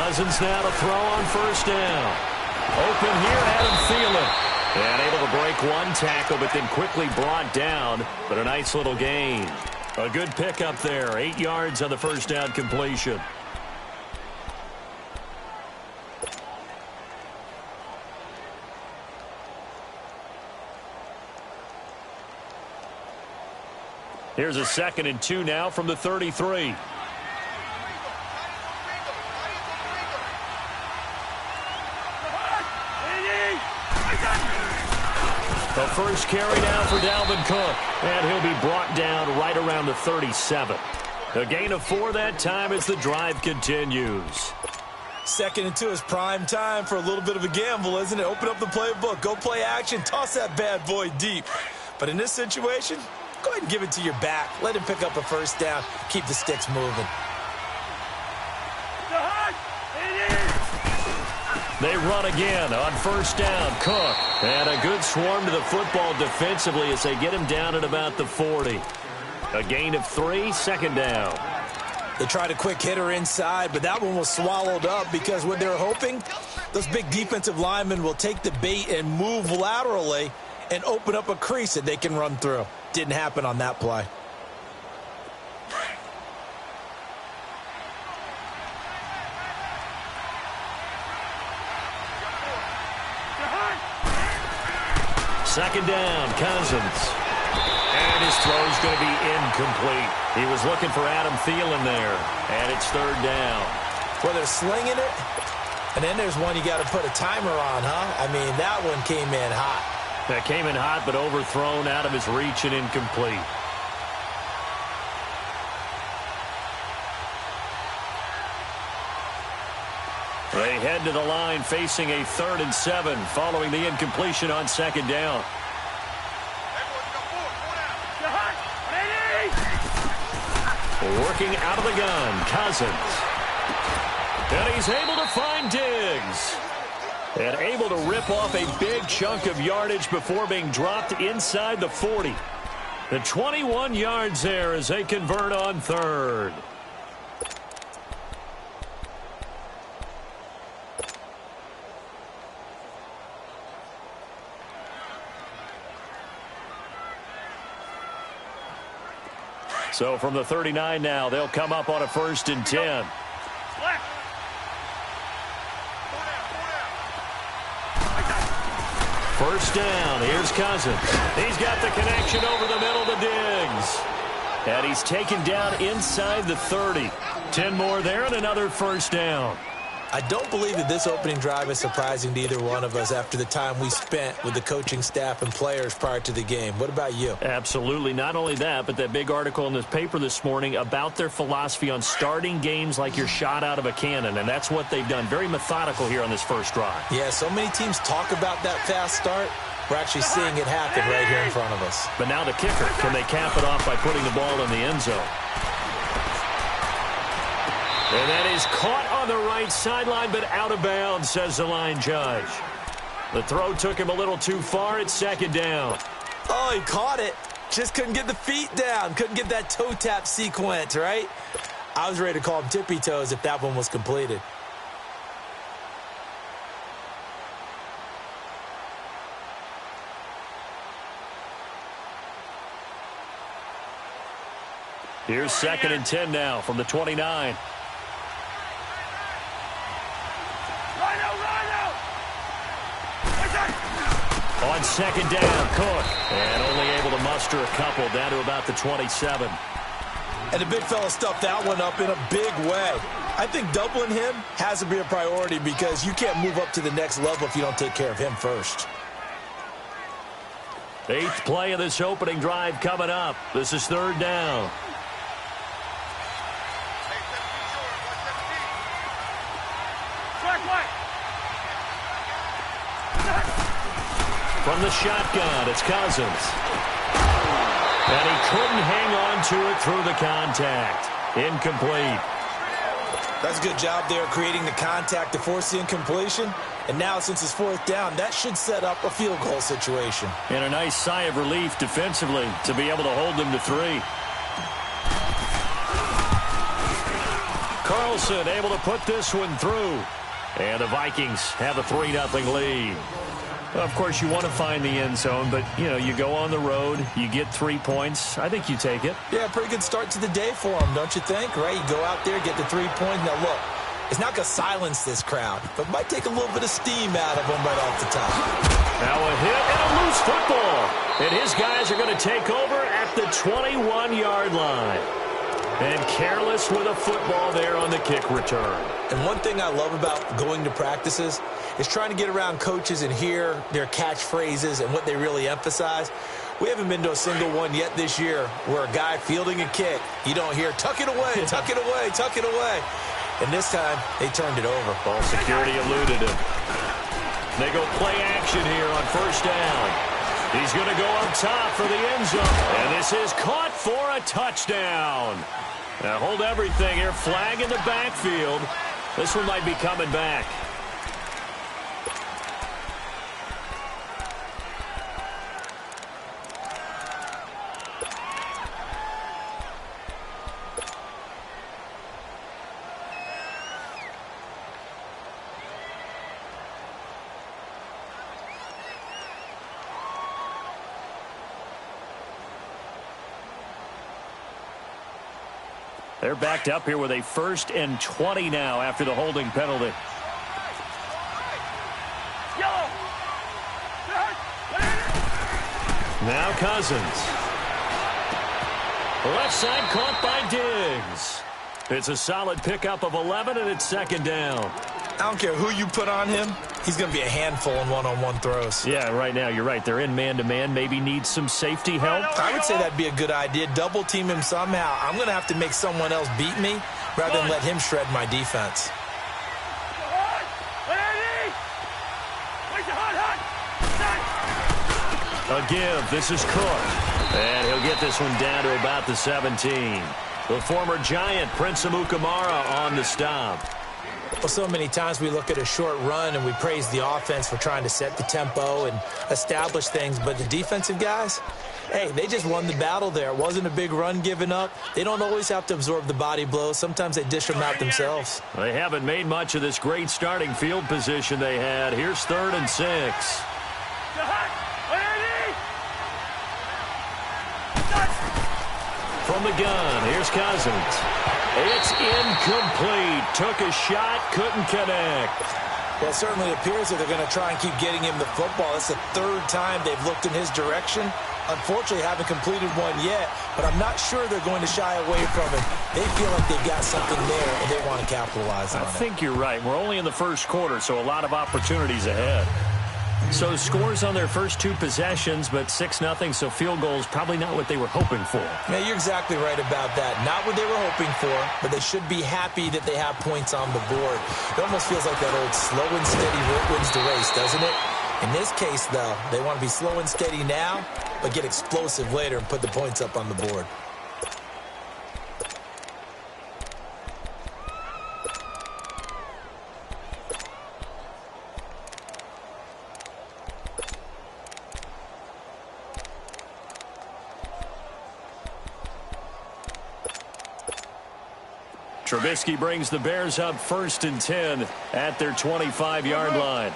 Cousins now to throw on first down. Open here, Adam Thielen. And able to break one tackle, but then quickly brought down. But a nice little gain. A good pickup there. 8 yards on the first down completion. Here's a 2nd and 2 now from the 33. The first carry now for Dalvin Cook. And he'll be brought down right around the 37. A gain of 4 that time as the drive continues. 2nd and 2 is prime time for a little bit of a gamble, isn't it? Open up the playbook, go play action, toss that bad boy deep. But in this situation, go ahead and give it to your back. Let him pick up a first down. Keep the sticks moving. They run again on first down. Cook. And a good swarm to the football defensively as they get him down at about the 40. A gain of 3, 2nd down. They tried a quick hitter inside, but that one was swallowed up because what they're hoping, those big defensive linemen will take the bait and move laterally and open up a crease that they can run through. Didn't happen on that play. Second down, Cousins. And his throw's going to be incomplete. He was looking for Adam Thielen there. And it's 3rd down. Well, they're slinging it. And then there's one you got to put a timer on, huh? I mean, that one came in hot. That came in hot, but overthrown out of his reach and incomplete. They head to the line facing a 3rd and 7 following the incompletion on 2nd down. Working out of the gun, Cousins. And he's able to find Diggs. And able to rip off a big chunk of yardage before being dropped inside the 40. The 21 yards there as they convert on 3rd. So from the 39 now, they'll come up on a 1st and 10. First down, here's Cousins. He's got the connection over the middle to Diggs. And he's taken down inside the 30. 10 more there and another first down. I don't believe that this opening drive is surprising to either one of us after the time we spent with the coaching staff and players prior to the game. What about you? Absolutely. Not only that, but that big article in this paper this morning about their philosophy on starting games like you're shot out of a cannon, and that's what they've done. Very methodical here on this first drive. Yeah, so many teams talk about that fast start. We're actually seeing it happen right here in front of us. But now the kicker. Can they cap it off by putting the ball in the end zone? And that is caught on the right sideline, but out of bounds, says the line judge. The throw took him a little too far. It's 2nd down. Oh, he caught it. Just couldn't get the feet down. Couldn't get that toe tap sequence, right? I was ready to call him tippy toes if that one was completed. Here's 2nd and 10 now from the 29. On 2nd down, Cook. And only able to muster a couple down to about the 27. And the big fella stuffed that one up in a big way. I think doubling him has to be a priority because you can't move up to the next level if you don't take care of him first. 8th play of this opening drive coming up. This is 3rd down. From the shotgun, it's Cousins. And he couldn't hang on to it through the contact. Incomplete. That's a good job there creating the contact to force the incompletion. And now, since it's 4th down, that should set up a field goal situation. And a nice sigh of relief defensively to be able to hold them to 3. Carl Wilson able to put this one through. And the Vikings have a 3-0 lead. Well, of course, you want to find the end zone, but, you go on the road, you get 3 points. I think you take it. Yeah, pretty good start to the day for them, don't you think? Right? You go out there, get the 3 points. Now, look, it's not going to silence this crowd, but it might take a little bit of steam out of them right off the top. Now a hit and a loose football. And his guys are going to take over at the 21-yard line. And careless with a football there on the kick return. And one thing I love about going to practices is trying to get around coaches and hear their catchphrases and what they really emphasize. We haven't been to a single one yet this year where a guy fielding a kick, you don't hear, tuck it away, tuck it away, tuck it away. And this time, they turned it over. Ball security eluded him. They go play action here on first down. He's going to go up top for the end zone. And this is caught for a touchdown. Now hold everything here. Flag in the backfield. This one might be coming back. They're backed up here with a 1st and 20 now after the holding penalty. Now Cousins. Left side caught by Diggs. It's a solid pickup of 11, and it's 2nd down. I don't care who you put on him. He's going to be a handful in one-on-one throws. Yeah, right now, you're right. They're in man-to-man. Maybe need some safety help. I would say that'd be a good idea. Double team him somehow. I'm going to have to make someone else beat me rather than let him shred my defense. A give. This is Cook. And he'll get this one down to about the 17. The former Giant, Prince Amukamara, on the stop. Well, so many times we look at a short run and we praise the offense for trying to set the tempo and establish things. But the defensive guys, hey, they just won the battle there. It wasn't a big run given up. They don't always have to absorb the body blows. Sometimes they dish them out themselves. They haven't made much of this great starting field position they had. Here's 3rd and 6. From the gun, here's Cousins. It's incomplete. Took a shot, couldn't connect. Well, it certainly appears that they're going to try and keep getting him the football. It's the 3rd time they've looked in his direction. Unfortunately, haven't completed one yet, but I'm not sure they're going to shy away from it. They feel like they've got something there, and they want to capitalize on it. I think you're right. We're only in the 1st quarter, so a lot of opportunities ahead. So scores on their first 2 possessions, but 6-0, so field goals probably not what they were hoping for. Yeah, you're exactly right about that. Not what they were hoping for, but they should be happy that they have points on the board. It almost feels like that old slow and steady wins the race, doesn't it? In this case, though, they want to be slow and steady now, but get explosive later and put the points up on the board. Trubisky brings the Bears up 1st and 10 at their 25-yard line.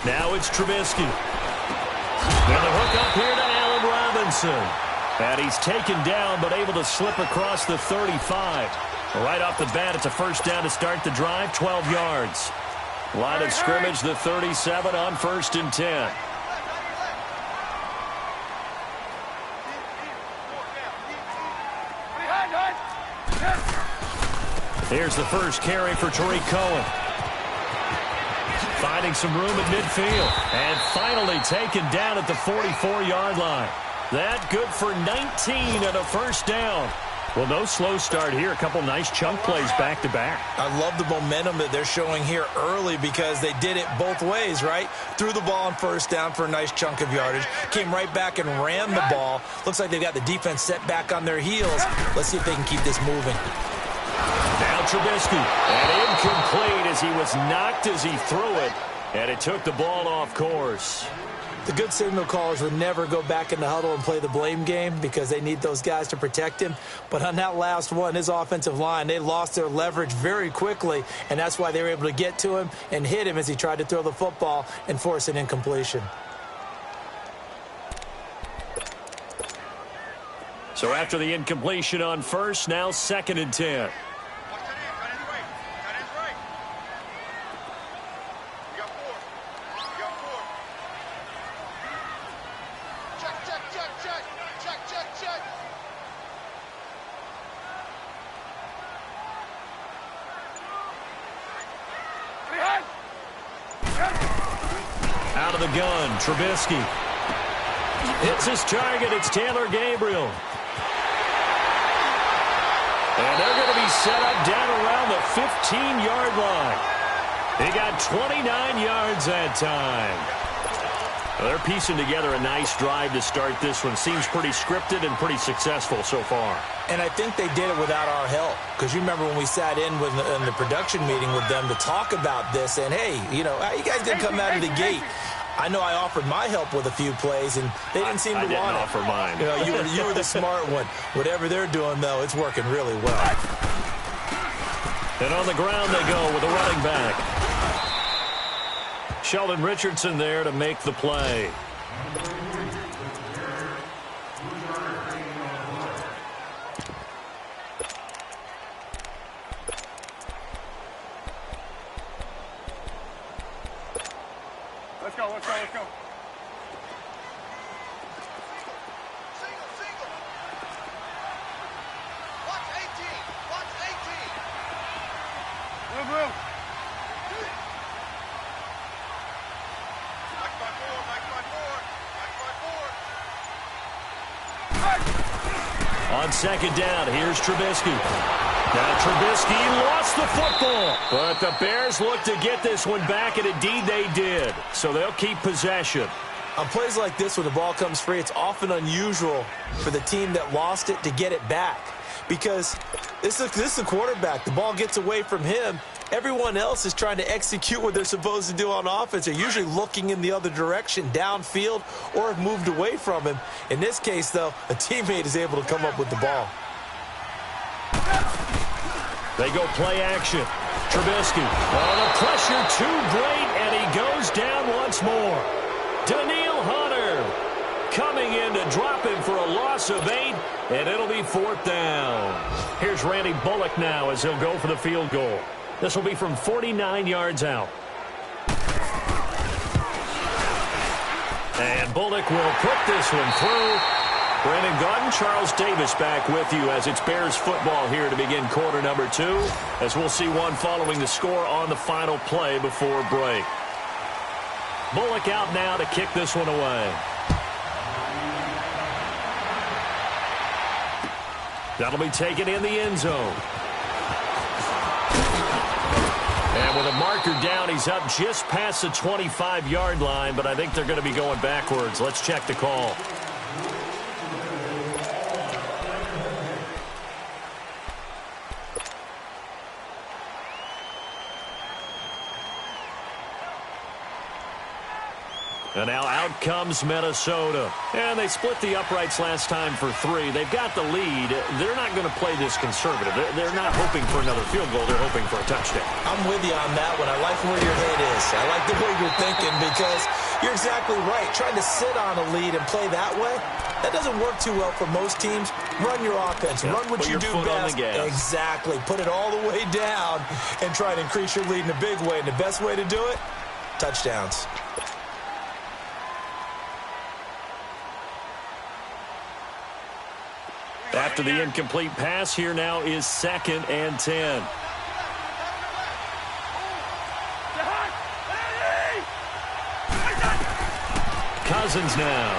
Now it's Trubisky. And the hook up here to Allen Robinson. And he's taken down but able to slip across the 35. Right off the bat, it's a 1st down to start the drive, 12 yards. Line of scrimmage, the 37 on 1st and 10. Here's the first carry for Tariq Cohen. Finding some room at midfield. And finally taken down at the 44-yard line. That good for 19 and a 1st down. Well, no slow start here. A couple nice chunk plays back-to-back. I love the momentum that they're showing here early because they did it both ways, right? Threw the ball on 1st down for a nice chunk of yardage. Came right back and ran the ball. Looks like they've got the defense set back on their heels. Let's see if they can keep this moving. Now Trubisky. And incomplete as he was knocked as he threw it. And it took the ball off course. The good signal callers would never go back in the huddle and play the blame game because they need those guys to protect him. But on that last one, his offensive line, they lost their leverage very quickly, and that's why they were able to get to him and hit him as he tried to throw the football and force an incompletion. So after the incompletion on first, now 2nd and 10. Out of the gun, Trubisky. Hits his target. It's Taylor Gabriel. And they're going to be set up down around the 15-yard line. He got 29 yards that time. Well, they're piecing together a nice drive to start this one. Seems pretty scripted and pretty successful so far. And I think they did it without our help. Because you remember when we sat in the production meeting with them to talk about this. And, hey, you know, how you guys didn't come out of the gate? I know I offered my help with a few plays, and they didn't seem to want it. I didn't offer mine. You know, you were the smart one. Whatever they're doing, though, it's working really well. And on the ground they go with a running back. Sheldon Richardson there to make the play. Let's go, let's go, let's go. Single. Watch 18. Watch 18. Move. On 2nd down, here's Trubisky. Now Trubisky lost the football. But the Bears look to get this one back, and indeed they did. So they'll keep possession. On plays like this where the ball comes free, it's often unusual for the team that lost it to get it back. Because this is the quarterback. The ball gets away from him. Everyone else is trying to execute what they're supposed to do on offense. They're usually looking in the other direction, downfield, or have moved away from him. In this case, though, a teammate is able to come up with the ball. They go play action. Trubisky. Oh, the pressure too great, and he goes down once more. Daniil Hunter coming in to drop him for a loss of 8, and it'll be 4th down. Here's Randy Bullock now as he'll go for the field goal. This will be from 49 yards out. And Bullock will put this one through. Brandon Gaudin, Charles Davis back with you as it's Bears football here to begin quarter number 2. As we'll see one following the score on the final play before break. Bullock out now to kick this one away. That'll be taken in the end zone. And with a marker down, he's up just past the 25-yard line, but I think they're going to be going backwards. Let's check the call. And now out comes Minnesota. And they split the uprights last time for 3. They've got the lead. They're not going to play this conservative. They're not hoping for another field goal. They're hoping for a touchdown. I'm with you on that one. I like where your head is. I like the way you're thinking because you're exactly right. Trying to sit on a lead and play that way, that doesn't work too well for most teams. Run your offense. Yeah, run what you do best. Exactly. Put it all the way down and try to increase your lead in a big way. And the best way to do it, touchdowns. After the incomplete pass, here now is 2nd and 10. Cousins now.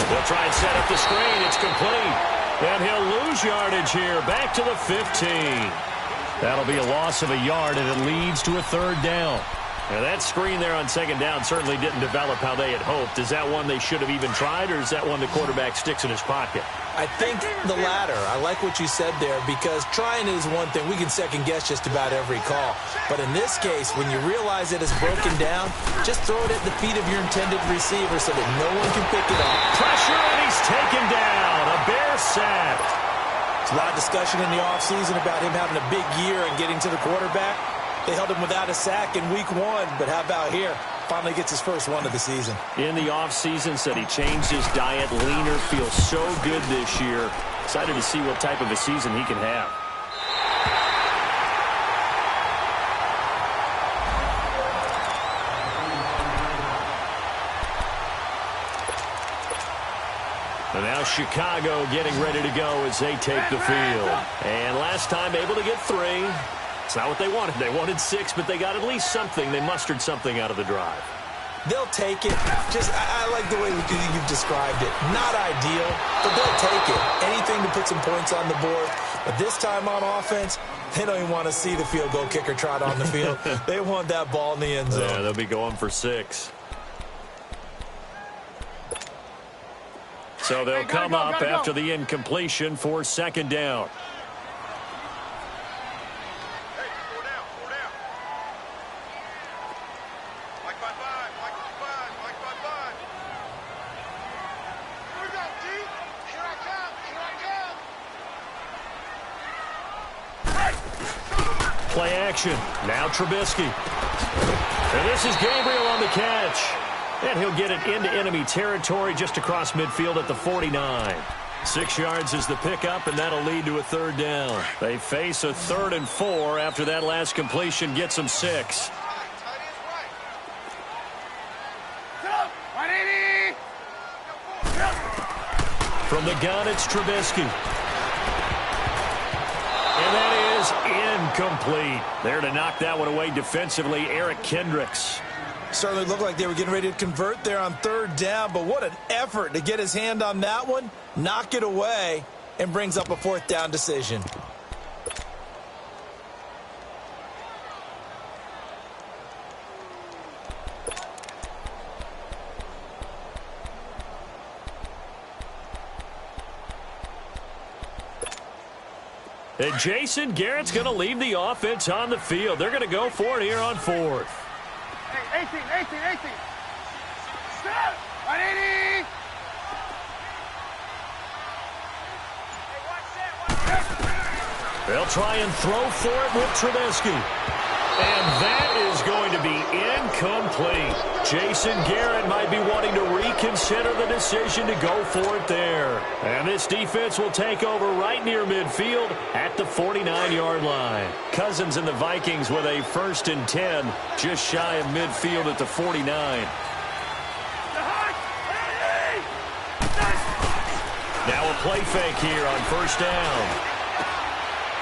They'll try and set up the screen. It's complete. And he'll lose yardage here. Back to the 15. That'll be a loss of a yard, and it leads to a 3rd down. Now that screen there on second down certainly didn't develop how they had hoped. Is that one they should have even tried, or is that one the quarterback sticks in his pocket? I think the latter. I like what you said there, because trying is one thing. We can second-guess just about every call. But in this case, when you realize that it's broken down, just throw it at the feet of your intended receiver so that no one can pick it up. Pressure, and he's taken down. A Bear sack. There's a lot of discussion in the offseason about him having a big year and getting to the quarterback. They held him without a sack in week 1, but how about here? Finally gets his first one of the season. In the offseason, said he changed his diet, leaner, feels so good this year. Excited to see what type of a season he can have. And now Chicago getting ready to go as they take the field. And last time able to get 3. It's not what they wanted. They wanted 6, but they got at least something. They mustered something out of the drive. They'll take it. I like the way you've described it. Not ideal, but they'll take it. Anything to put some points on the board. But this time on offense, they don't even want to see the field goal kicker trot on the field. They want that ball in the end zone. Yeah, they'll be going for 6. So they'll come up after the incompletion for second down. Play action. Now Trubisky. And this is Gabriel on the catch. And he'll get it into enemy territory just across midfield at the 49. 6 yards is the pickup, and that'll lead to a third down. They face a 3rd and 4 after that last completion gets them 6. From the gun, it's Trubisky. And that is incomplete. There to knock that one away defensively, Eric Kendricks. Certainly looked like they were getting ready to convert there on 3rd down, but what an effort to get his hand on that one, knock it away, and brings up a 4th down decision. And Jason Garrett's going to leave the offense on the field. They're going to go for it here on 4th. Hey, 18. Stop! 180! They'll try and throw for it with Trubisky. And that is going to be incomplete. Jason Garrett might be wanting to reconsider the decision to go for it there. And this defense will take over right near midfield at the 49-yard line. Cousins and the Vikings with a 1st and 10, just shy of midfield at the 49. Now a play fake here on 1st down.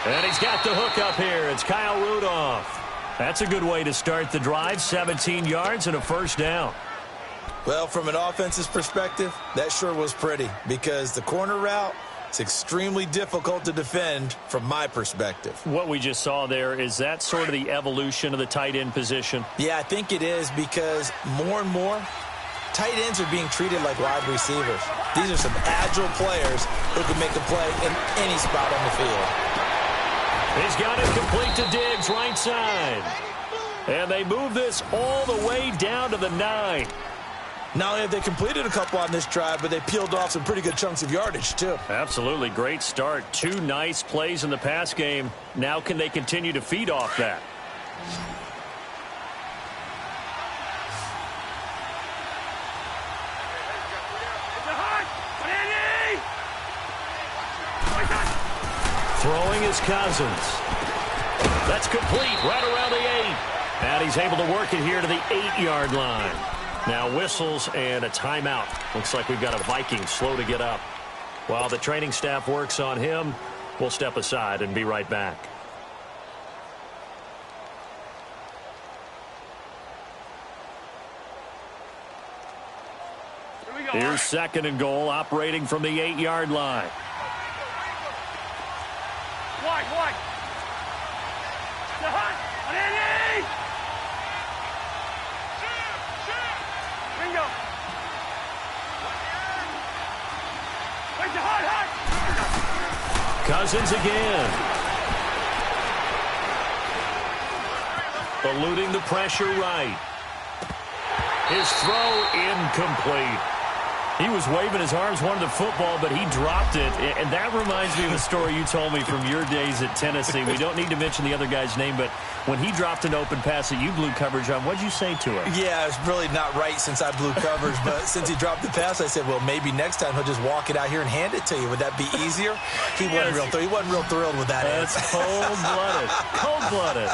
And he's got the hook up here. It's Kyle Rudolph. That's a good way to start the drive. 17 yards and a 1st down. Well, from an offensive perspective, that sure was pretty, because the corner route is extremely difficult to defend from my perspective. What we just saw there, is that sort of the evolution of the tight end position? Yeah, I think it is, because more and more, tight ends are being treated like wide receivers. These are some agile players who can make a play in any spot on the field. He's got it complete to Diggs, right side. And they move this all the way down to the 9. Not only have they completed a couple on this drive, but they peeled off some pretty good chunks of yardage, too. Absolutely. Great start. 2 nice plays in the pass game. Now can they continue to feed off that? Throwing is Cousins. That's complete right around the 8. And he's able to work it here to the 8-yard line. Now whistles and a timeout. Looks like we've got a Viking slow to get up. While the training staff works on him, we'll step aside and be right back. Here's 2nd and goal, operating from the 8-yard line. Wide. go. Wait, hard. Cousins again. Eluding the pressure right. His throw incomplete. He was waving his arms, wanted the football, but he dropped it. And that reminds me of a story you told me from your days at Tennessee. We don't need to mention the other guy's name, but when he dropped an open pass that you blew coverage on, what'd you say to him? Yeah, it's really not right since I blew coverage, but since he dropped the pass, I said, well, maybe next time he'll just walk it out here and hand it to you. Would that be easier? He wasn't real thrilled with that. That's cold-blooded. Cold-blooded.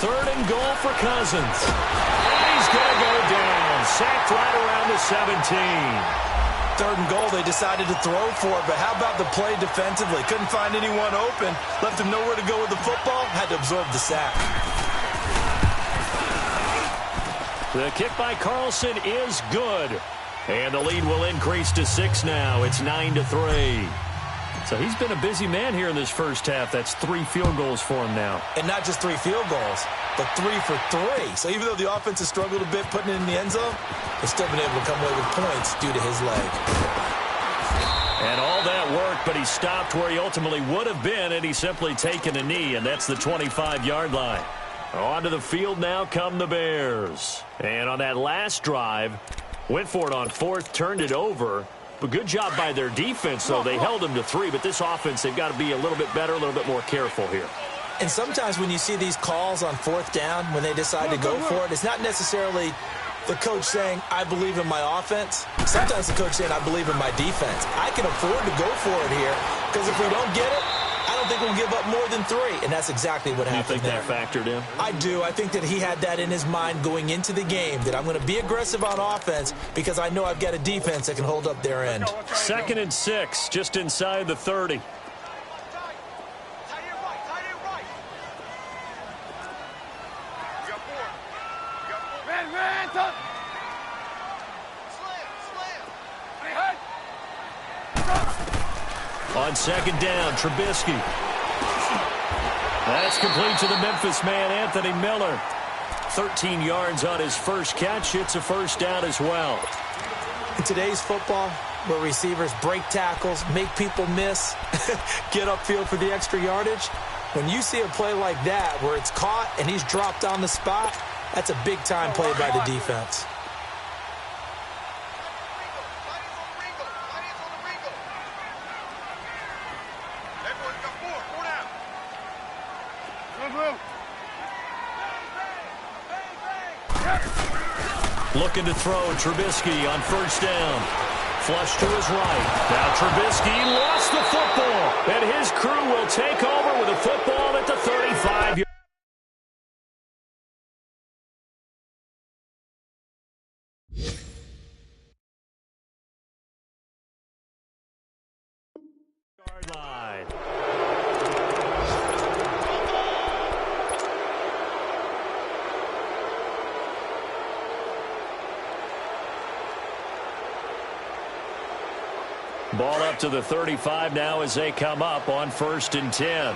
Third and goal for Cousins. And he's going to go down. Sacked right around the 17. Third and goal, they decided to throw for it, but how about the play defensively? Couldn't find anyone open. Left him nowhere to go with the football. Had to absorb the sack. The kick by Carlson is good. And the lead will increase to 6 now. It's 9-3. So he's been a busy man here in this first half. That's 3 field goals for him now. And not just 3 field goals, but 3 for 3. So even though the offense has struggled a bit putting it in the end zone, they've still been able to come away with points due to his leg. And all that worked, but he stopped where he ultimately would have been, and he's simply taken a knee, and that's the 25-yard line. Onto the field now come the Bears. And on that last drive, went for it on 4th, turned it over. But good job by their defense, though. They held them to 3, but this offense, they've got to be a little bit better, a little bit more careful here. And sometimes when you see these calls on 4th down, when they decide to go for it, it's not necessarily the coach saying, I believe in my offense. Sometimes the coach saying, I believe in my defense. I can afford to go for it here, because if we don't get it, I don't think we'll give up more than 3. And that's exactly what happened there. You think that factored in? I do. I think that he had that in his mind going into the game, that I'm going to be aggressive on offense because I know I've got a defense that can hold up their end. 2nd and 6, just inside the 30. On 2nd down, Trubisky. That's complete to the Memphis man, Anthony Miller. 13 yards on his first catch. It's a first down as well. In today's football, where receivers break tackles, make people miss, get upfield for the extra yardage, when you see a play like that where it's caught and he's dropped on the spot, that's a big-time play by the defense. Looking to throw, Trubisky on 1st down. Flush to his right. Now Trubisky lost the football. And his crew will take over with a football at the 35-yard. Line. Ball up to the 35 now as they come up on 1st and 10.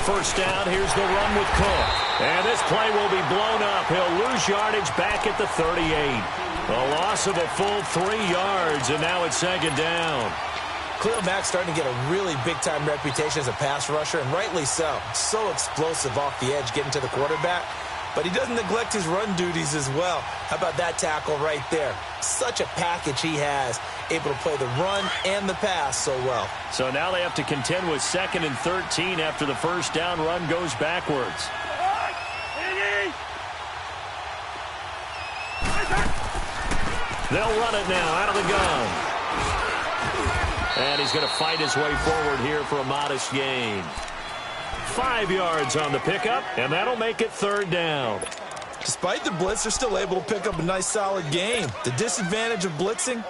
First down, here's the run with Cook. And this play will be blown up. He'll lose yardage back at the 38. A loss of a full 3 yards, and now it's 2nd down. Khalil Mack's starting to get a really big-time reputation as a pass rusher, and rightly so. So explosive off the edge getting to the quarterback. But he doesn't neglect his run duties as well. How about that tackle right there? Such a package he has, able to play the run and the pass so well. So now they have to contend with 2nd and 13 after the first down run goes backwards. They'll run it now out of the gun. And he's going to fight his way forward here for a modest gain. 5 yards on the pickup, and that'll make it 3rd down. Despite the blitz, they're still able to pick up a nice solid game. The disadvantage of blitzing,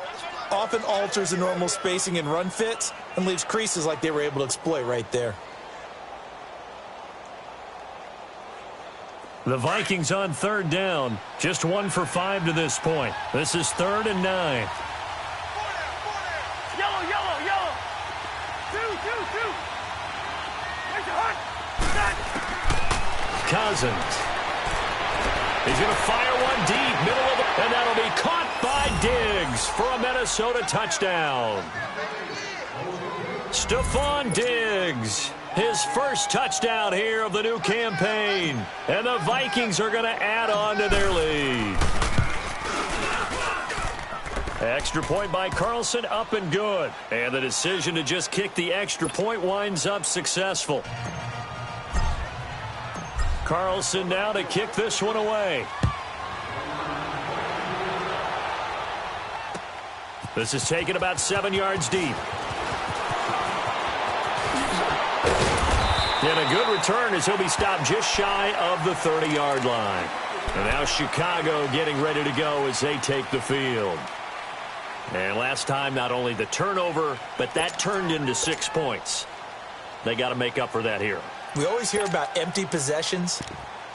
often alters the normal spacing and run fits and leaves creases like they were able to exploit right there. The Vikings on third down, just 1 for 5 to this point. This is 3rd and 9. Yellow, yellow, yellow. Two. Where's the hunt? Cousins. He's going to fire one deep, middle of the... And that'll be caught by Diggs for a Minnesota touchdown. Stephon Diggs, his first touchdown here of the new campaign. And the Vikings are going to add on to their lead. Extra point by Carlson, up and good. And the decision to just kick the extra point winds up successful. Carlson now to kick this one away. This is taken about 7 yards deep. And a good return as he'll be stopped just shy of the 30-yard line. And now Chicago getting ready to go as they take the field. And last time, not only the turnover, but that turned into 6 points. They got to make up for that here. We always hear about empty possessions,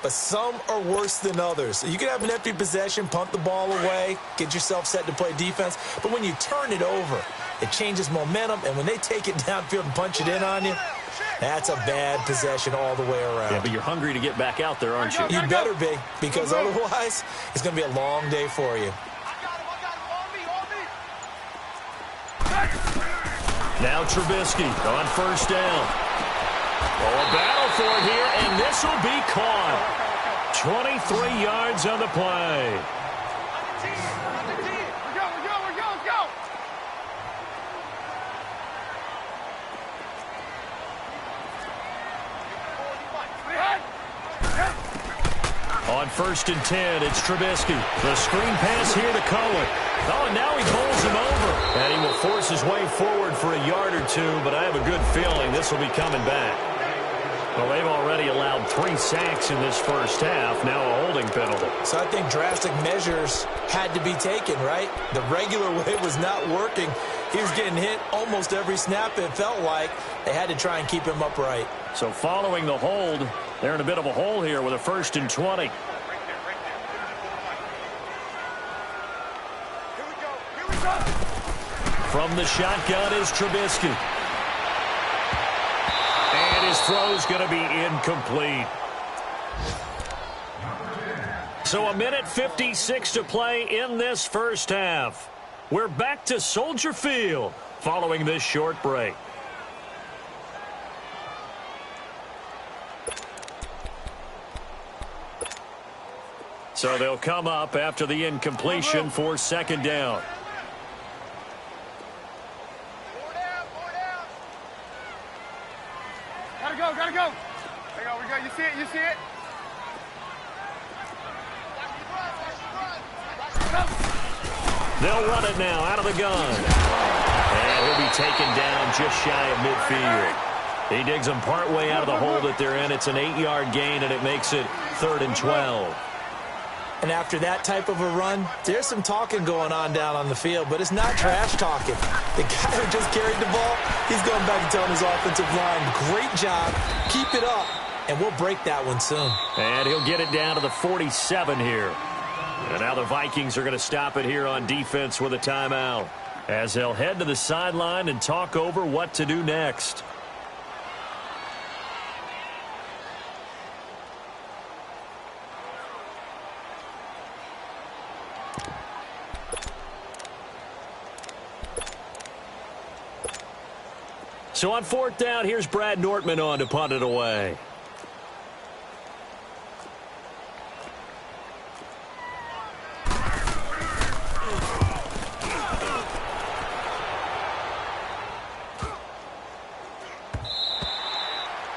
but some are worse than others. You can have an empty possession, pump the ball away, get yourself set to play defense, but when you turn it over, it changes momentum, and when they take it downfield and punch it in on you, that's a bad possession all the way around. Yeah, but you're hungry to get back out there, aren't you? You better be, because otherwise, it's going to be a long day for you. Now Trubisky on first down. Oh, a battle for it here, and this will be caught. 23 yards on the play. On 1st and 10, it's Trubisky. The screen pass here to Cohen. Oh, and now he bowls him over. And he will force his way forward for a yard or two, but I have a good feeling this will be coming back. Well, they've already allowed 3 sacks in this first half, now a holding penalty. So I think drastic measures had to be taken, right? The regular way was not working. He was getting hit almost every snap, it felt like. They had to try and keep him upright. So following the hold, they're in a bit of a hole here with a 1st and 20. From the shotgun is Trubisky. And his throw's going to be incomplete. So a minute 56 to play in this first half. We're back to Soldier Field following this short break. So they'll come up after the incompletion for 2nd down. Gotta go. There we go. You see it? They'll run it now out of the gun. And he'll be taken down just shy of midfield. He digs them partway out of the hole that they're in. It's an 8-yard gain, and it makes it 3rd and 12. And after that type of a run, there's some talking going on down on the field, but it's not trash talking. The guy who just carried the ball, he's going back and telling his offensive line, great job, keep it up, and we'll break that one soon. And he'll get it down to the 47 here. And now the Vikings are going to stop it here on defense with a timeout, as they'll head to the sideline and talk over what to do next. So on 4th down, here's Brad Nortman on to punt it away.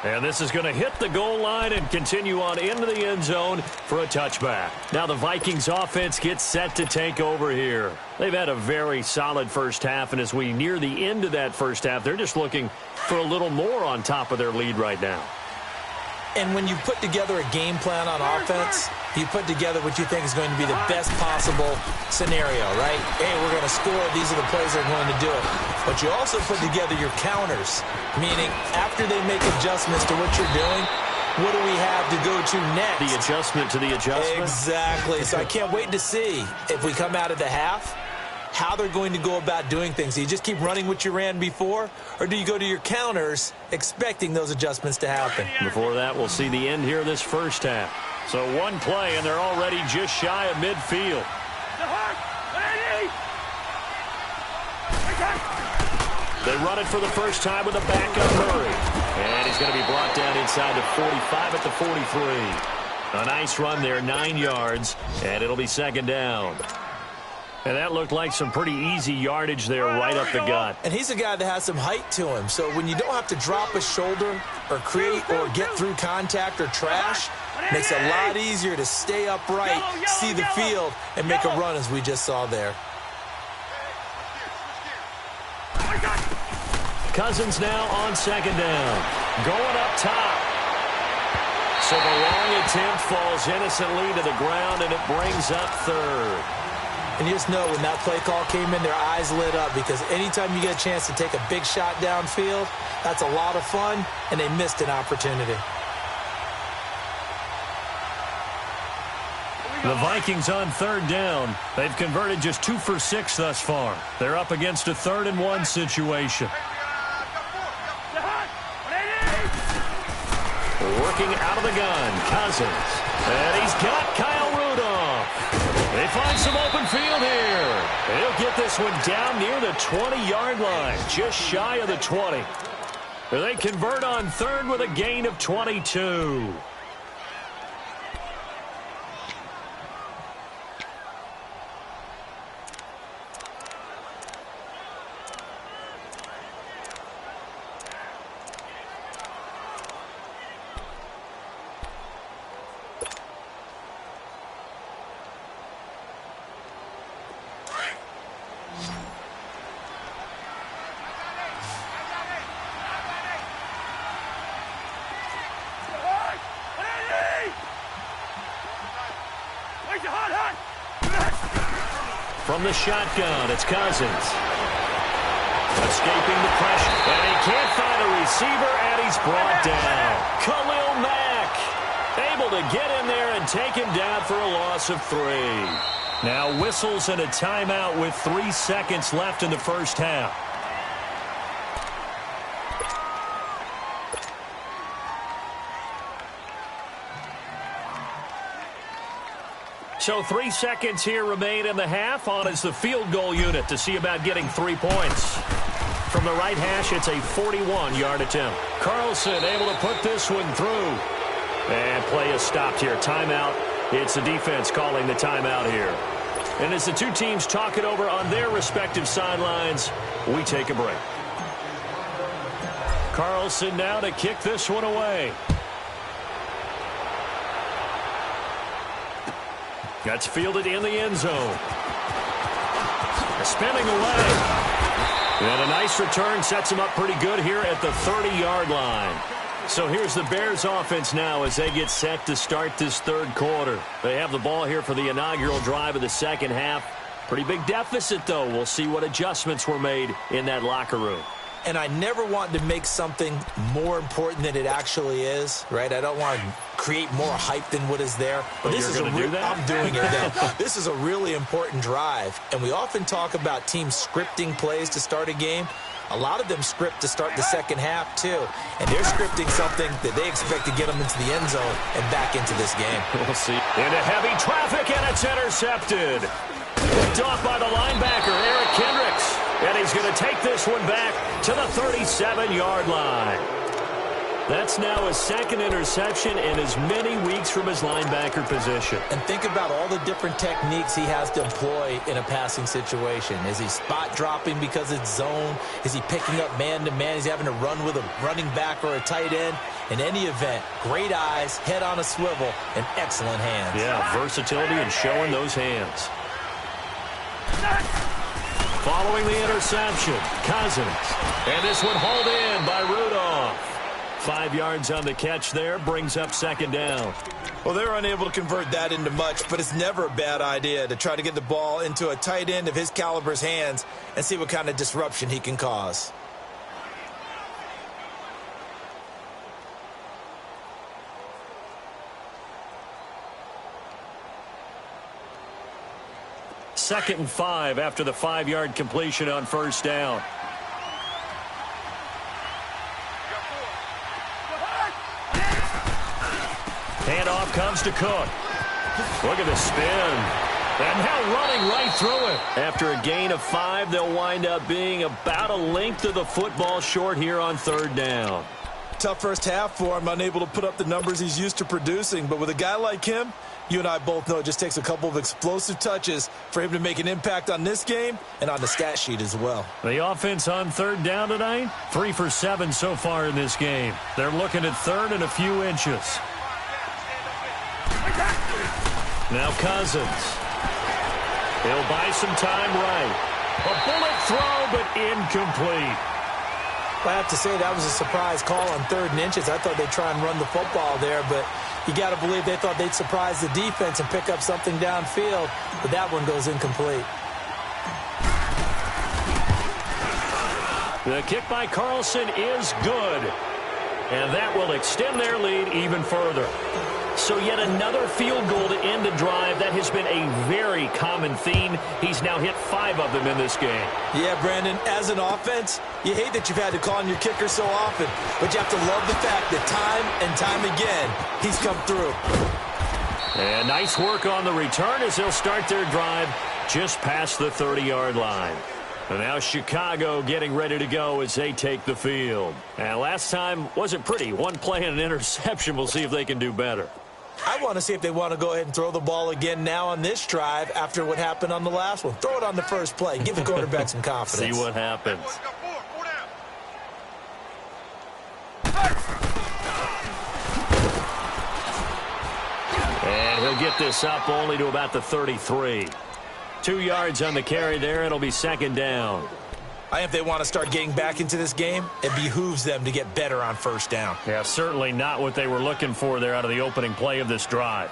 And this is going to hit the goal line and continue on into the end zone for a touchback. Now the Vikings offense gets set to take over here. They've had a very solid first half, and as we near the end of that first half, they're just looking for a little more on top of their lead right now. And when you put together a game plan on offense, you put together what you think is going to be the best possible scenario, right? Hey, we're going to score. These are the plays that are going to do it. But you also put together your counters, meaning after they make adjustments to what you're doing, what do we have to go to next? The adjustment to the adjustment. Exactly. So I can't wait to see if we come out of the half, how they're going to go about doing things. Do you just keep running what you ran before, or do you go to your counters expecting those adjustments to happen? Before that, we'll see the end here of this first half. So one play, and they're already just shy of midfield. They run it for the first time with a backup Murray. And he's going to be brought down inside the 45 at the 43. A nice run there, 9 yards, and it'll be second down. And that looked like some pretty easy yardage there right up the gut. And he's a guy that has some height to him. So when you don't have to drop a shoulder or create or get through contact or trash, makes it a lot easier to stay upright, see the field, and make a run as we just saw there. Cousins now on second down. Going up top. So the long attempt falls innocently to the ground, and it brings up third. And you just know when that play call came in, their eyes lit up, because anytime you get a chance to take a big shot downfield, that's a lot of fun, and they missed an opportunity. The Vikings on third down. They've converted just 2 for 6 thus far. They're up against a 3rd and 1 situation. Working out of the gun, Cousins. And he's got Kyle Rudolph. They find some open field here. He'll get this one down near the 20-yard line, just shy of the 20. They convert on third with a gain of 22. From the shotgun, it's Cousins. Escaping the pressure. And he can't find a receiver, and he's brought down. Khalil Mack able to get in there and take him down for a loss of 3. Now whistles and a timeout with 3 seconds left in the first half. So 3 seconds here remain in the half. On is the field goal unit to see about getting 3 points. From the right hash, it's a 41-yard attempt. Carlson able to put this one through. And play is stopped here. Timeout. It's the defense calling the timeout here. And as the two teams talk it over on their respective sidelines, we take a break. Carlson now to kick this one away. That's fielded in the end zone. Spinning away. And a nice return sets him up pretty good here at the 30-yard line. So here's the Bears offense now as they get set to start this third quarter. They have the ball here for the inaugural drive of the second half. Pretty big deficit, though. We'll see what adjustments were made in that locker room. And I never want to make something more important than it actually is, right? I don't want to create more hype than what is there. But this is do that? I'm doing it now. This is a really important drive. And we often talk about teams scripting plays to start a game. A lot of them script to start the second half, too. And they're scripting something that they expect to get them into the end zone and back into this game. We'll see. Into heavy traffic, and it's intercepted. Picked off by the linebacker, Eric Kendricks. And he's going to take this one back to the 37-yard line. That's now his second interception in as many weeks from his linebacker position. And think about all the different techniques he has to employ in a passing situation. Is he spot dropping because it's zone? Is he picking up man-to-man? Is he having to run with a running back or a tight end? In any event, great eyes, head on a swivel, and excellent hands. Yeah, versatility and showing those hands. Following the interception, Cousins. And this one hauled in by Rudolph. 5 yards on the catch there, brings up second down. Well, they were unable to convert that into much, but it's never a bad idea to try to get the ball into a tight end of his caliber's hands and see what kind of disruption he can cause. Second and 5 after the 5-yard completion on first down. Handoff comes to Cook. Look at the spin. And now running right through it. After a gain of 5, they'll wind up being about a length of the football short here on third down. Tough first half for him, unable to put up the numbers he's used to producing. But with a guy like him, you and I both know it just takes a couple of explosive touches for him to make an impact on this game and on the stat sheet as well. The offense on third down tonight, 3 for 7 so far in this game. They're looking at third and a few inches. Now Cousins. He'll buy some time right. A bullet throw, but incomplete. I have to say that was a surprise call on third and inches. I thought they'd try and run the football there, but you got to believe they thought they'd surprise the defense and pick up something downfield, but that one goes incomplete. The kick by Carlson is good, and that will extend their lead even further. So yet another field goal to end the drive. That has been a very common theme. He's now hit 5 of them in this game. Yeah, Brandon, as an offense, you hate that you've had to call on your kicker so often, but you have to love the fact that time and time again, he's come through. And nice work on the return as they'll start their drive just past the 30-yard line. And now Chicago getting ready to go as they take the field. And last time wasn't pretty. One play and an interception. We'll see if they can do better. I want to see if they want to go ahead and throw the ball again now on this drive after what happened on the last one. Throw it on the first play. Give the quarterback some confidence. See what happens. And he'll get this up only to about the 33. 2 yards on the carry there. It'll be second down. I think if they want to start getting back into this game, it behooves them to get better on first down. Yeah, certainly not what they were looking for there out of the opening play of this drive.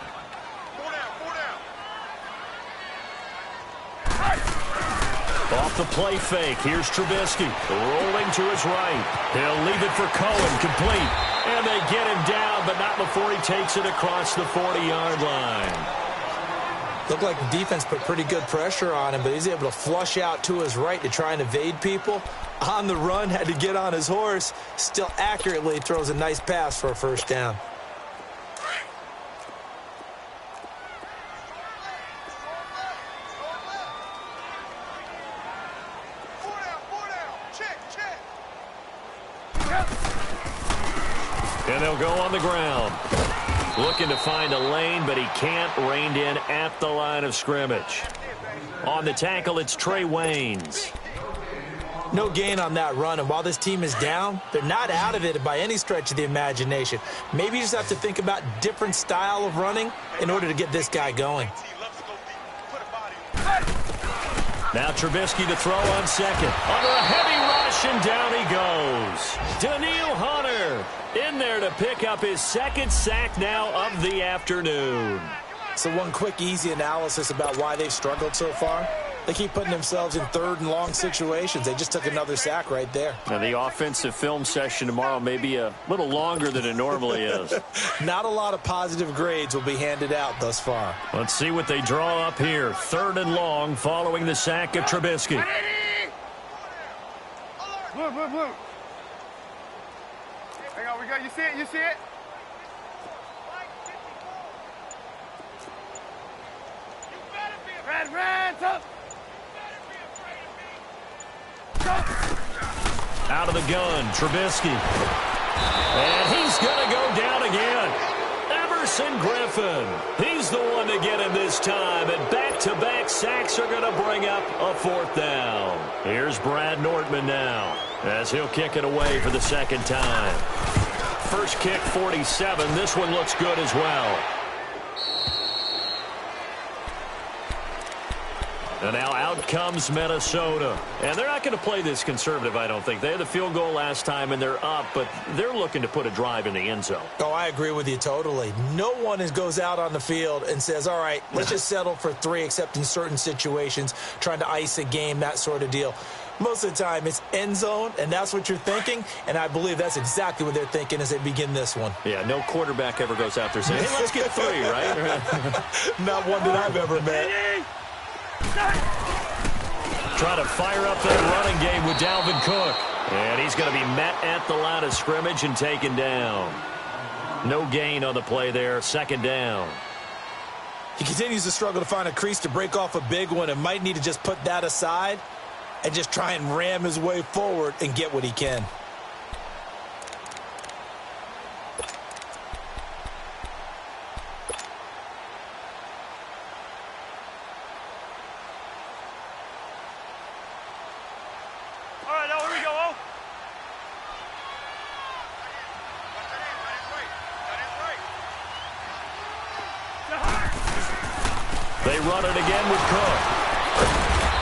Off the play fake. Here's Trubisky rolling to his right. He'll leave it for Cohen, complete. And they get him down, but not before he takes it across the 40-yard line. Looked like the defense put pretty good pressure on him, but he's able to flush out to his right to try and evade people. On the run, had to get on his horse. Still accurately throws a nice pass for a first down. And they'll go on the ground. Looking to find a lane, but he can't. Reined in at the line of scrimmage. On the tackle, it's Trey Waynes. No gain on that run, and while this team is down, they're not out of it by any stretch of the imagination. Maybe you just have to think about different style of running in order to get this guy going. Now Trubisky to throw on second. Under a heavy rush, and down he goes. Danielle Hunter in there to pick up his second sack now of the afternoon. So one quick, easy analysis about why they've struggled so far. They keep putting themselves in third and long situations. They just took another sack right there. Now the offensive film session tomorrow may be a little longer than it normally is. Not a lot of positive grades will be handed out thus far. Let's see what they draw up here. Third and long following the sack of Trubisky. Blue. Hang on, we got, you see it, you see it? Red, up. Out of the gun, Trubisky. And he's going to go down again. Everson Griffin. He's the one to get him this time. And back-to-back sacks are going to bring up a fourth down. Here's Brad Nortman now as he'll kick it away for the second time. First kick, 47. This one looks good as well. And now out comes Minnesota. And they're not going to play this conservative, I don't think. They had the field goal last time, and they're up, but they're looking to put a drive in the end zone. Oh, I agree with you totally. No one goes out on the field and says, all right, let's just settle for 3, except in certain situations, trying to ice a game, that sort of deal. Most of the time, it's end zone, and that's what you're thinking, and I believe that's exactly what they're thinking as they begin this one. Yeah, no quarterback ever goes out there saying, hey, let's get 3, right? Not one that I've ever met. Trying to fire up that running game with Dalvin Cook. And he's going to be met at the line of scrimmage and taken down. No gain on the play there, 2nd down. He continues to struggle to find a crease to break off a big one and might need to just put that aside and just try and ram his way forward and get what he can. All right, now here we go. They run it again with Cook.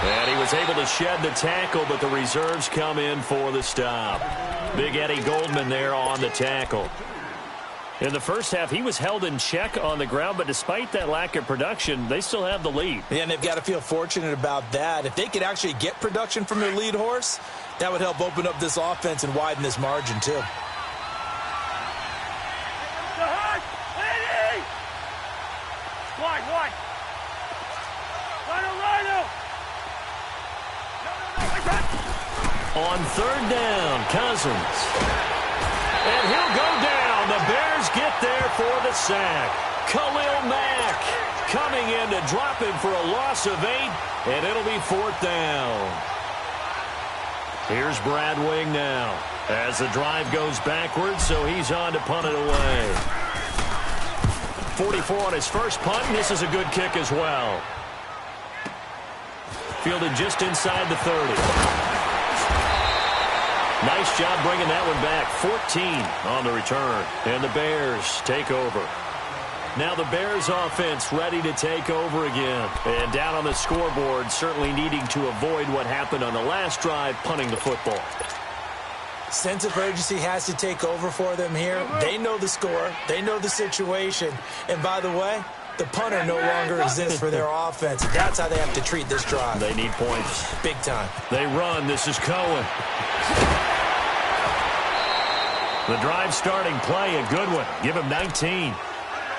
And he was able to shed the tackle, but the reserves come in for the stop. Big Eddie Goldman there on the tackle. In the first half, he was held in check on the ground, but despite that lack of production, they still have the lead. Yeah, and they've got to feel fortunate about that. If they could actually get production from their lead horse, that would help open up this offense and widen this margin, too. Wide. Rhino. On 3rd down, Cousins. And he'll go down. The Bears get there for the sack. Khalil Mack coming in to drop him for a loss of 8, and it'll be 4th down. Here's Brad Wing now as the drive goes backwards, so he's on to punt it away. 44 on his first punt, and this is a good kick as well. Fielded just inside the 30. Nice job bringing that one back. 14 on the return. And the Bears take over. Now the Bears offense ready to take over again. And down on the scoreboard, certainly needing to avoid what happened on the last drive, punting the football. Sense of urgency has to take over for them here. They know the score. They know the situation. And by the way, the punter no longer exists for their offense. That's how they have to treat this drive. They need points. Big time. They run. This is Cohen. The drive starting play, a good one. Give him 19.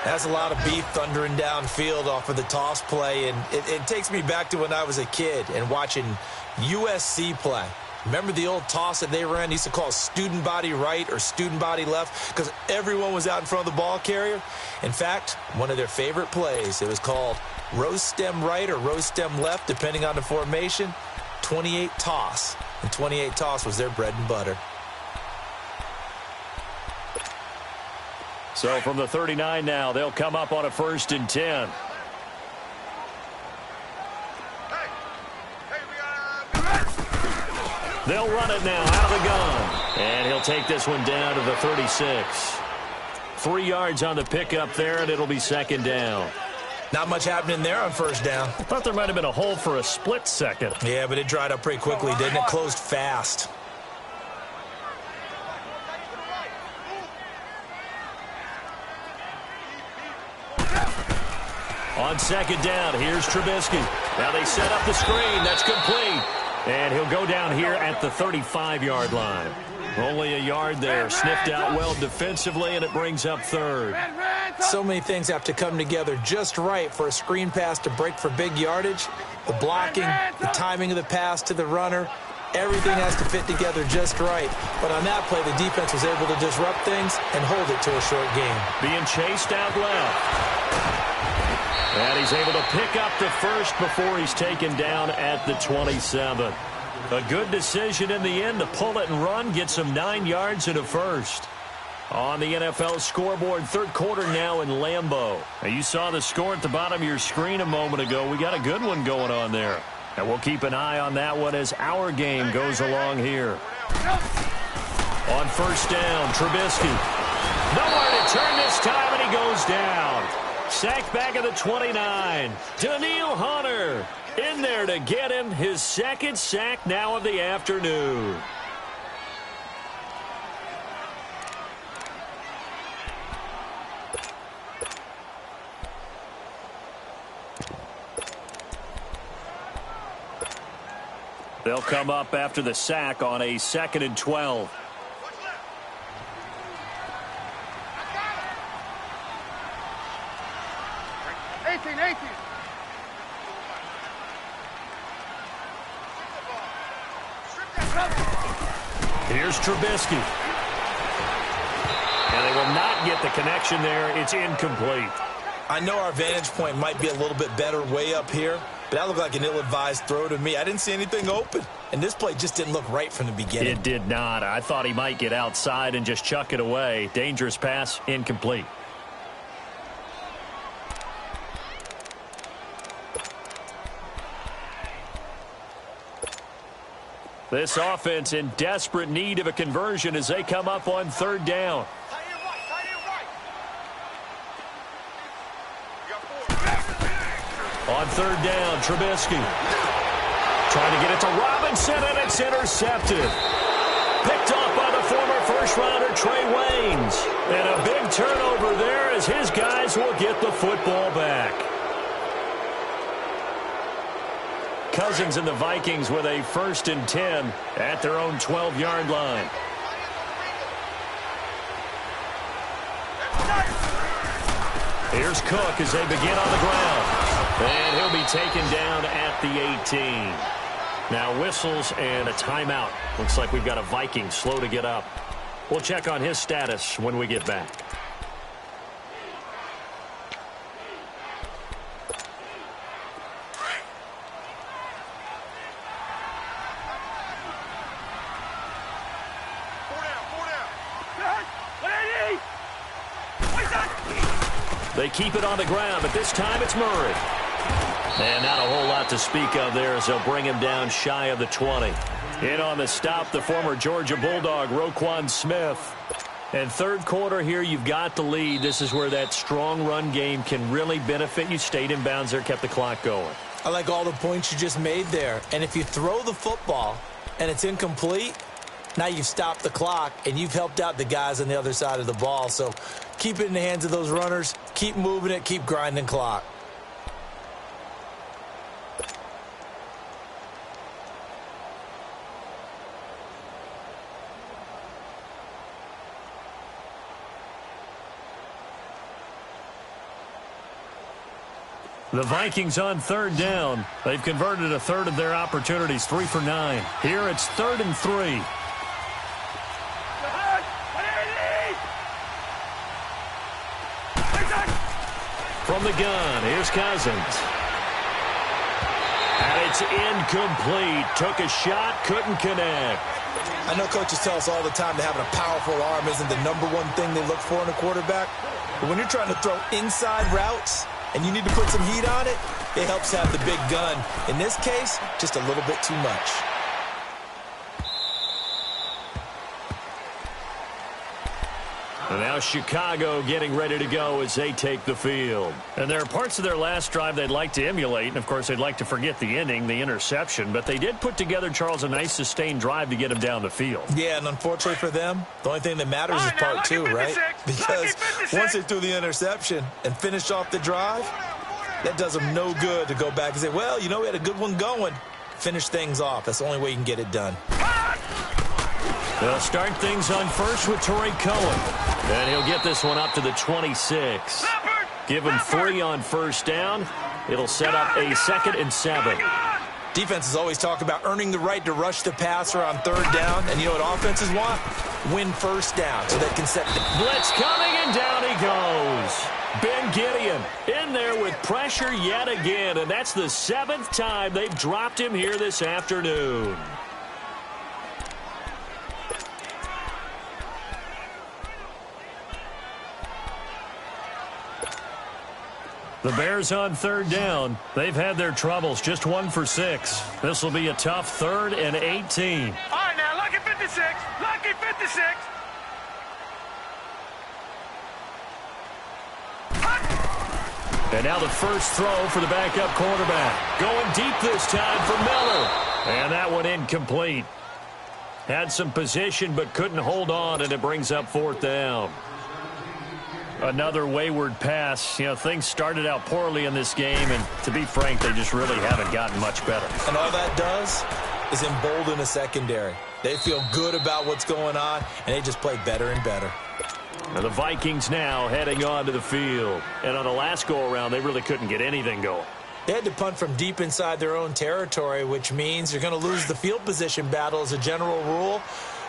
That's a lot of beef thundering downfield off of the toss play. And it takes me back to when I was a kid and watching USC play. Remember the old toss that they ran? They used to call student body right or student body left because everyone was out in front of the ball carrier. In fact, one of their favorite plays, it was called rose stem right or rose stem left, depending on the formation. 28 toss. And 28 toss was their bread and butter. So from the 39 now, they'll come up on a 1st and 10. They'll run it now out of the gun. And he'll take this one down to the 36. 3 yards on the pickup there, and it'll be 2nd down. Not much happening there on 1st down. I thought there might have been a hole for a split second. Yeah, but it dried up pretty quickly, didn't it? Closed fast. On 2nd down, here's Trubisky. Now they set up the screen. That's complete. And he'll go down here at the 35-yard line. Only a yard there. Sniffed out well defensively, and it brings up 3rd. So many things have to come together just right for a screen pass to break for big yardage. The blocking, the timing of the pass to the runner, everything has to fit together just right. But on that play, the defense was able to disrupt things and hold it to a short game. Being chased out left. And he's able to pick up the 1st before he's taken down at the 27. A good decision in the end to pull it and run, gets him 9 yards and a 1st. On the NFL scoreboard, 3rd quarter now in Lambeau. Now you saw the score at the bottom of your screen a moment ago. We got a good one going on there. And we'll keep an eye on that one as our game goes along here. On 1st down, Trubisky. Nowhere to turn this time, and he goes down. Sacked back at the 29. Daniil Hunter. In there to get him, his second sack now of the afternoon. They'll come up after the sack on a 2nd and 12. Here's Trubisky. And they will not get the connection there. It's incomplete. I know our vantage point might be a little bit better way up here, but that looked like an ill-advised throw to me. I didn't see anything open, and this play just didn't look right from the beginning. It did not. I thought he might get outside and just chuck it away. Dangerous pass, incomplete. This offense in desperate need of a conversion as they come up on 3rd down. On 3rd down, Trubisky trying to get it to Robinson, and it's intercepted. Picked off by the former first-rounder Trey Waynes. And a big turnover there as his guys will get the football back. Cousins and the Vikings with a 1st and 10 at their own 12-yard line. Here's Cook as they begin on the ground. And he'll be taken down at the 18. Now whistles and a timeout. Looks like we've got a Viking slow to get up. We'll check on his status when we get back. They keep it on the ground, but this time it's Murray. And not a whole lot to speak of there as they'll bring him down shy of the 20. In on the stop, the former Georgia Bulldog, Roquan Smith. And 3rd quarter here, you've got the lead. This is where that strong run game can really benefit you. Stayed in bounds there, kept the clock going. I like all the points you just made there. And if you throw the football and it's incomplete, now you've stopped the clock and you've helped out the guys on the other side of the ball. So keep it in the hands of those runners. Keep moving it. Keep grinding clock. The Vikings on 3rd down. They've converted a 1/3 of their opportunities, 3 for 9. Here it's 3rd and 3. From the gun, here's Cousins. And it's incomplete. Took a shot, couldn't connect. I know coaches tell us all the time that having a powerful arm isn't the #1 thing they look for in a quarterback. But when you're trying to throw inside routes and you need to put some heat on it, it helps have the big gun. In this case, just a little bit too much. And now Chicago getting ready to go as they take the field. And there are parts of their last drive they'd like to emulate. And, of course, they'd like to forget the ending, the interception. But they did put together, Charles, a nice sustained drive to get him down the field. Yeah, and unfortunately for them, the only thing that matters is part 2, right? Because once they threw the interception and finished off the drive, that does them no good to go back and say, well, you know, we had a good one going. Finish things off. That's the only way you can get it done. They'll start things on first with Torrey Cohen. And he'll get this one up to the 26. Give him 3 on 1st down. It'll set up a 2nd and 7. Defenses always talk about earning the right to rush the passer on 3rd down. And you know what offenses want? Win 1st down so they can set the blitz coming, and down he goes. Ben Gideon in there with pressure yet again. And that's the 7th time they've dropped him here this afternoon. The Bears on 3rd down. They've had their troubles, just 1 for 6. This will be a tough 3rd and 18. All right, now, lucky 56. Lucky 56. And now the first throw for the backup quarterback. Going deep this time for Miller. And that one incomplete. Had some position but couldn't hold on, and it brings up 4th down. Another wayward pass. You know, things started out poorly in this game, and to be frank, they just really haven't gotten much better. And all that does is embolden the secondary. They feel good about what's going on, and they just play better and better. Now the Vikings now heading onto the field. And on the last go-around, they really couldn't get anything going. They had to punt from deep inside their own territory, which means you're going to lose the field position battle as a general rule.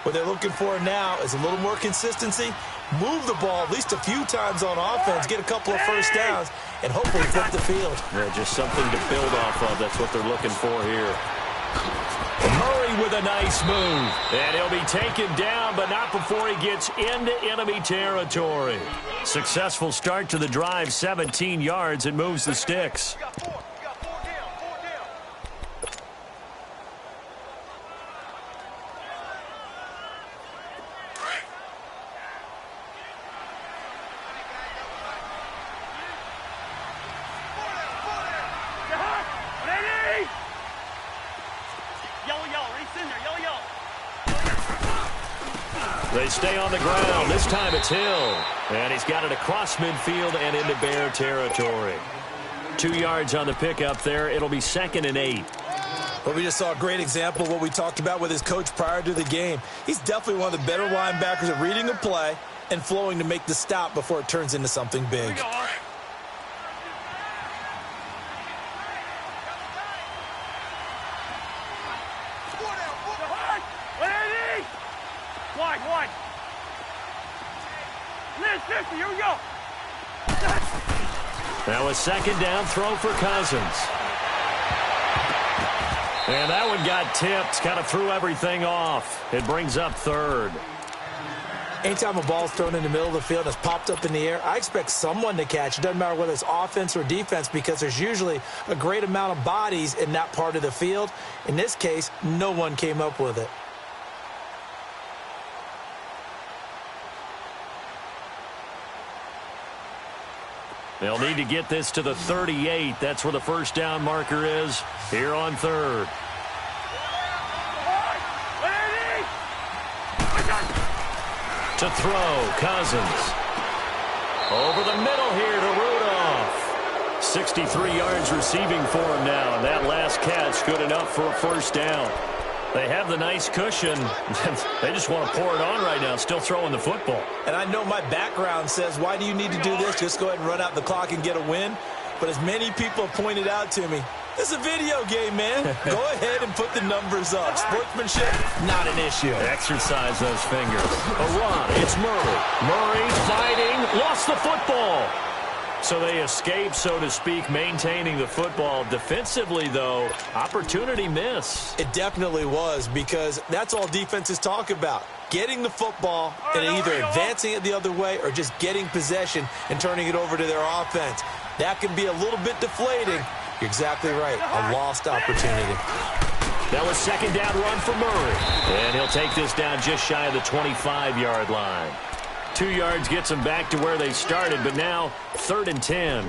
What they're looking for now is a little more consistency, move the ball at least a few times on offense, get a couple of first downs, and hopefully flip the field. Yeah, just something to build off of. That's what they're looking for here. Murray with a nice move. And he'll be taken down, but not before he gets into enemy territory. Successful start to the drive, 17 yards, and moves the sticks. They stay on the ground. This time it's Hill. And he's got it across midfield and into Bear territory. 2 yards on the pickup there. It'll be 2nd and 8. But we just saw a great example of what we talked about with his coach prior to the game. He's definitely one of the better linebackers at reading a play and flowing to make the stop before it turns into something big. Wide. Here we go. Now a 2nd down throw for Cousins. And that one got tipped, kind of threw everything off. It brings up 3rd. Anytime a ball's thrown in the middle of the field and it's popped up in the air, I expect someone to catch. It doesn't matter whether it's offense or defense, because there's usually a great amount of bodies in that part of the field. In this case, no one came up with it. They'll need to get this to the 38. That's where the first down marker is here on 3rd. To throw, Cousins. Over the middle here to Rudolph. 63 yards receiving for him now. And that last catch good enough for a first down. They have the nice cushion. They just want to pour it on right now, still throwing the football. And I know my background says, why do you need to do this? Just go ahead and run out the clock and get a win. But as many people have pointed out to me, this is a video game, man. Go ahead and put the numbers up. Sportsmanship, not an issue. Exercise those fingers. A run. It's Murray. Murray fighting. Lost the football. So they escape, so to speak, maintaining the football. Defensively, though, opportunity miss. It definitely was, because that's all defenses talk about. Getting the football and either advancing it the other way or just getting possession and turning it over to their offense. That can be a little bit deflating. You're exactly right. A lost opportunity. That was 2nd down run for Murray. And he'll take this down just shy of the 25-yard line. 2 yards gets them back to where they started, but now 3rd and 10.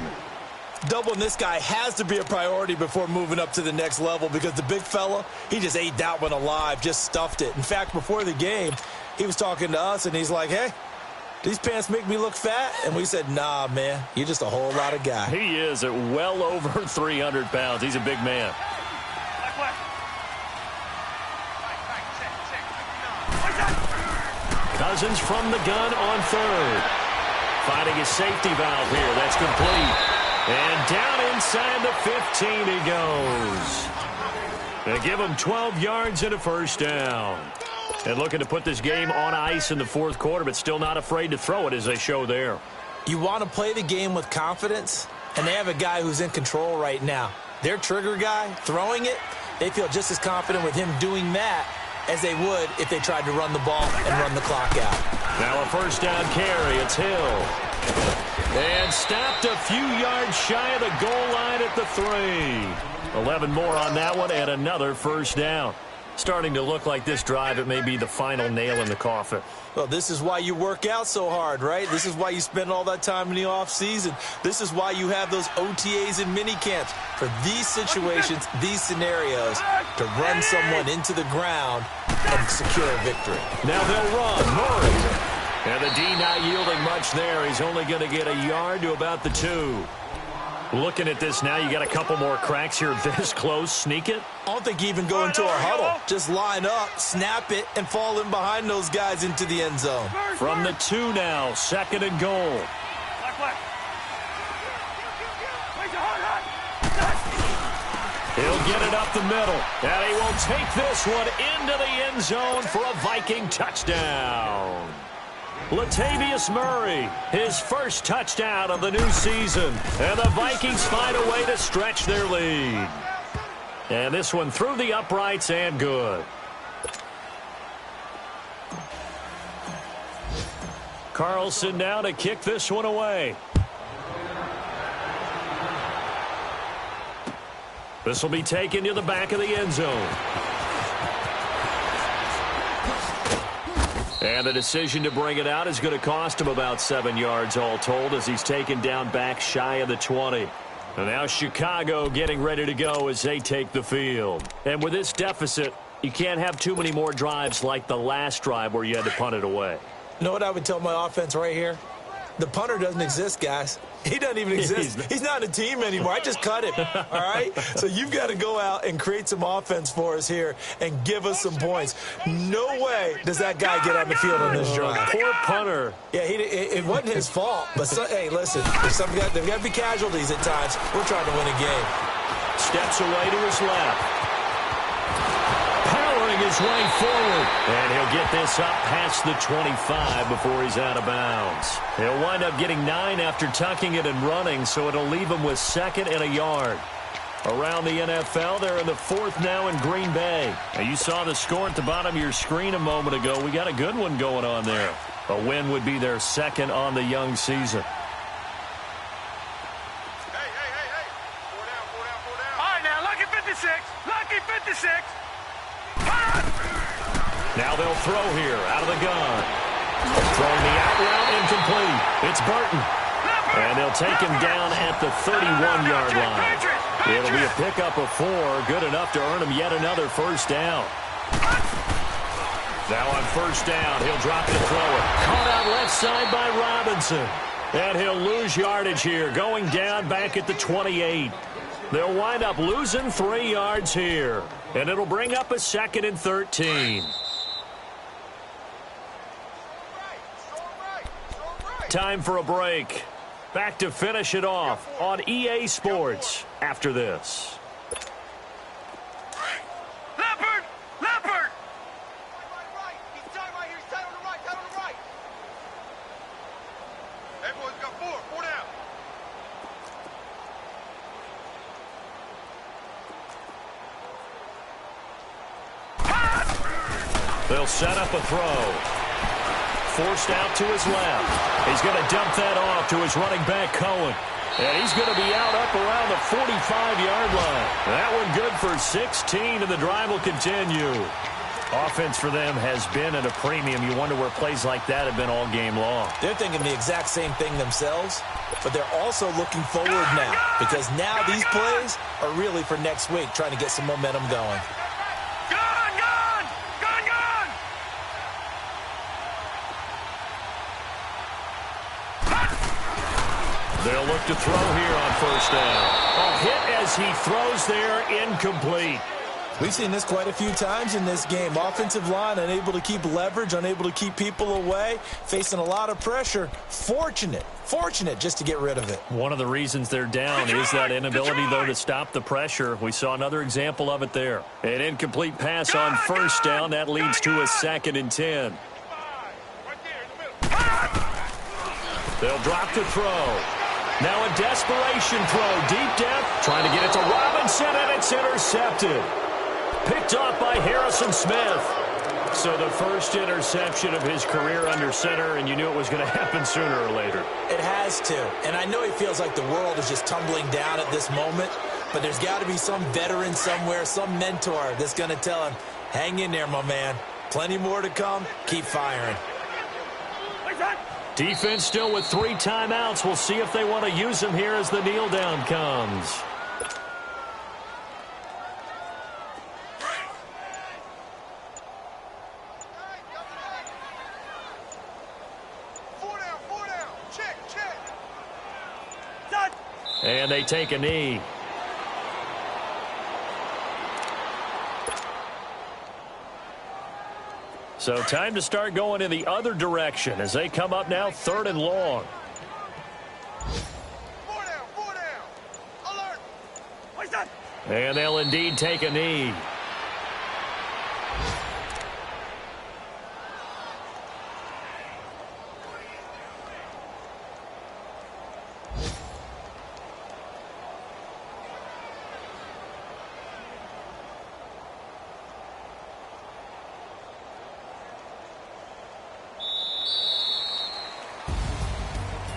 Doubling this guy has to be a priority before moving up to the next level, because the big fella, he just ate that one alive, just stuffed it. In fact, before the game, he was talking to us, and he's like, hey, these pants make me look fat? And we said, nah, man, you're just a whole lot of guy. He is at well over 300 pounds. He's a big man. Cousins from the gun on 3rd. Finding his safety valve here. That's complete. And down inside the 15 he goes. They give him 12 yards and a first down. And looking to put this game on ice in the 4th quarter, but still not afraid to throw it, as they show there. You want to play the game with confidence, and they have a guy who's in control right now. Their trigger guy, throwing it, they feel just as confident with him doing that as they would if they tried to run the ball and run the clock out. Now a first down carry. It's Hill. And stopped a few yards shy of the goal line at the 3. 11 more on that one and another first down. Starting to look like this drive, it may be the final nail in the coffin. Well, this is why you work out so hard, right? This is why you spend all that time in the offseason. This is why you have those OTAs and mini camps for these situations, these scenarios, to run someone into the ground and secure a victory. Now they'll run. Murray. And the D not yielding much there. He's only going to get a yard to about the 2. Looking at this now, you got a couple more cracks here this close. Sneak it. I don't think you even go into a huddle. Just line up, snap it, and fall in behind those guys into the end zone. From the 2 now, 2nd and goal. He'll get it up the middle, and he will take this one into the end zone for a Viking touchdown. Latavius Murray, his first touchdown of the new season. And the Vikings find a way to stretch their lead. And this one through the uprights and good. Carlson now to kick this one away. This will be taken to the back of the end zone. And the decision to bring it out is going to cost him about 7 yards all told as he's taken down back shy of the 20. And now Chicago getting ready to go as they take the field. And with this deficit, you can't have too many more drives like the last drive where you had to punt it away. You know what I would tell my offense right here? The punter doesn't exist, guys. He doesn't even exist. He's not a team anymore. I just cut him, all right? So you've got to go out and create some offense for us here and give us some points. No way does that guy get on the field on this drive. Poor punter. Yeah, it wasn't his fault. But, hey, listen, there's got to be casualties at times. We're trying to win a game. Steps away to his left. His way forward, and he'll get this up past the 25 before he's out of bounds. He'll wind up getting 9 after tucking it and running, so it'll leave him with 2nd and a yard. Around the NFL, they're in the 4th now in Green Bay. Now, you saw the score at the bottom of your screen a moment ago. We got a good one going on there. A win would be their 2nd on the young season. Hey. 4 down. All right, now, lucky 56. Lucky 56. Now they'll throw here out of the gun. Throwing the out route incomplete. It's Burton. And they'll take him down at the 31-yard line. It'll be a pickup of 4, good enough to earn him yet another first down. Now on first down, he'll drop the thrower. Caught out left side by Robinson. And he'll lose yardage here, going down back at the 28. They'll wind up losing 3 yards here. And it'll bring up a 2nd and 13. Time for a break. Back to finish it off on EA Sports after this. Leopard! He's tied right here. He's tied on the right. Everyone's got 4 down. They'll set up a throw. Forced out to his left. He's going to dump that off to his running back, Cohen. And he's going to be out up around the 45-yard line. That one good for 16, and the drive will continue. Offense for them has been at a premium. You wonder where plays like that have been all game long. They're thinking the exact same thing themselves, but they're also looking forward now because now these plays are really for next week, trying to get some momentum going. They'll look to throw here on first down. A hit as he throws there, incomplete. We've seen this quite a few times in this game. Offensive line unable to keep leverage, unable to keep people away, facing a lot of pressure. Fortunate just to get rid of it. One of the reasons they're down is that inability, though, to stop the pressure. We saw another example of it there. An incomplete pass on first down. That leads to a 2nd and 10. They'll drop to throw. Now a desperation throw, deep depth, trying to get it to Robinson, and it's intercepted. Picked off by Harrison Smith. So the first interception of his career under center, and you knew it was going to happen sooner or later. It has to, and I know he feels like the world is just tumbling down at this moment, but there's got to be some veteran somewhere, some mentor that's going to tell him, Hang in there, my man. Plenty more to come. Keep firing. Defense still with 3 timeouts. We'll see if they want to use them here as the kneel down comes. Four down. Check. And they take a knee. So time to start going in the other direction as they come up now 3rd and long. Four down. Alert. And they'll indeed take a knee.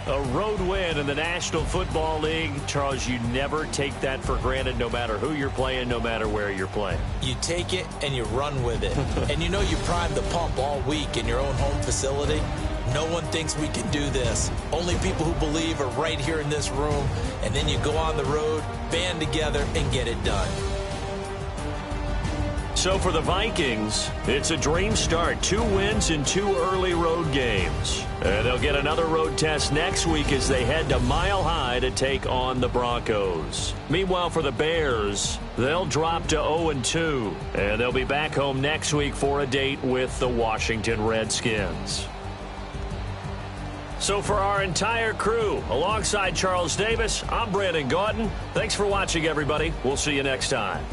A road win in the National Football League. Charles, you never take that for granted no matter who you're playing, no matter where you're playing. You take it and you run with it. And you know you primed the pump all week in your own home facility. No one thinks we can do this. Only people who believe are right here in this room. And then you go on the road, band together, and get it done. So for the Vikings, it's a dream start. 2 wins in 2 early road games. And they'll get another road test next week as they head to Mile High to take on the Broncos. Meanwhile, for the Bears, they'll drop to 0-2. And they'll be back home next week for a date with the Washington Redskins. So for our entire crew, alongside Charles Davis, I'm Brandon Gautin. Thanks for watching, everybody. We'll see you next time.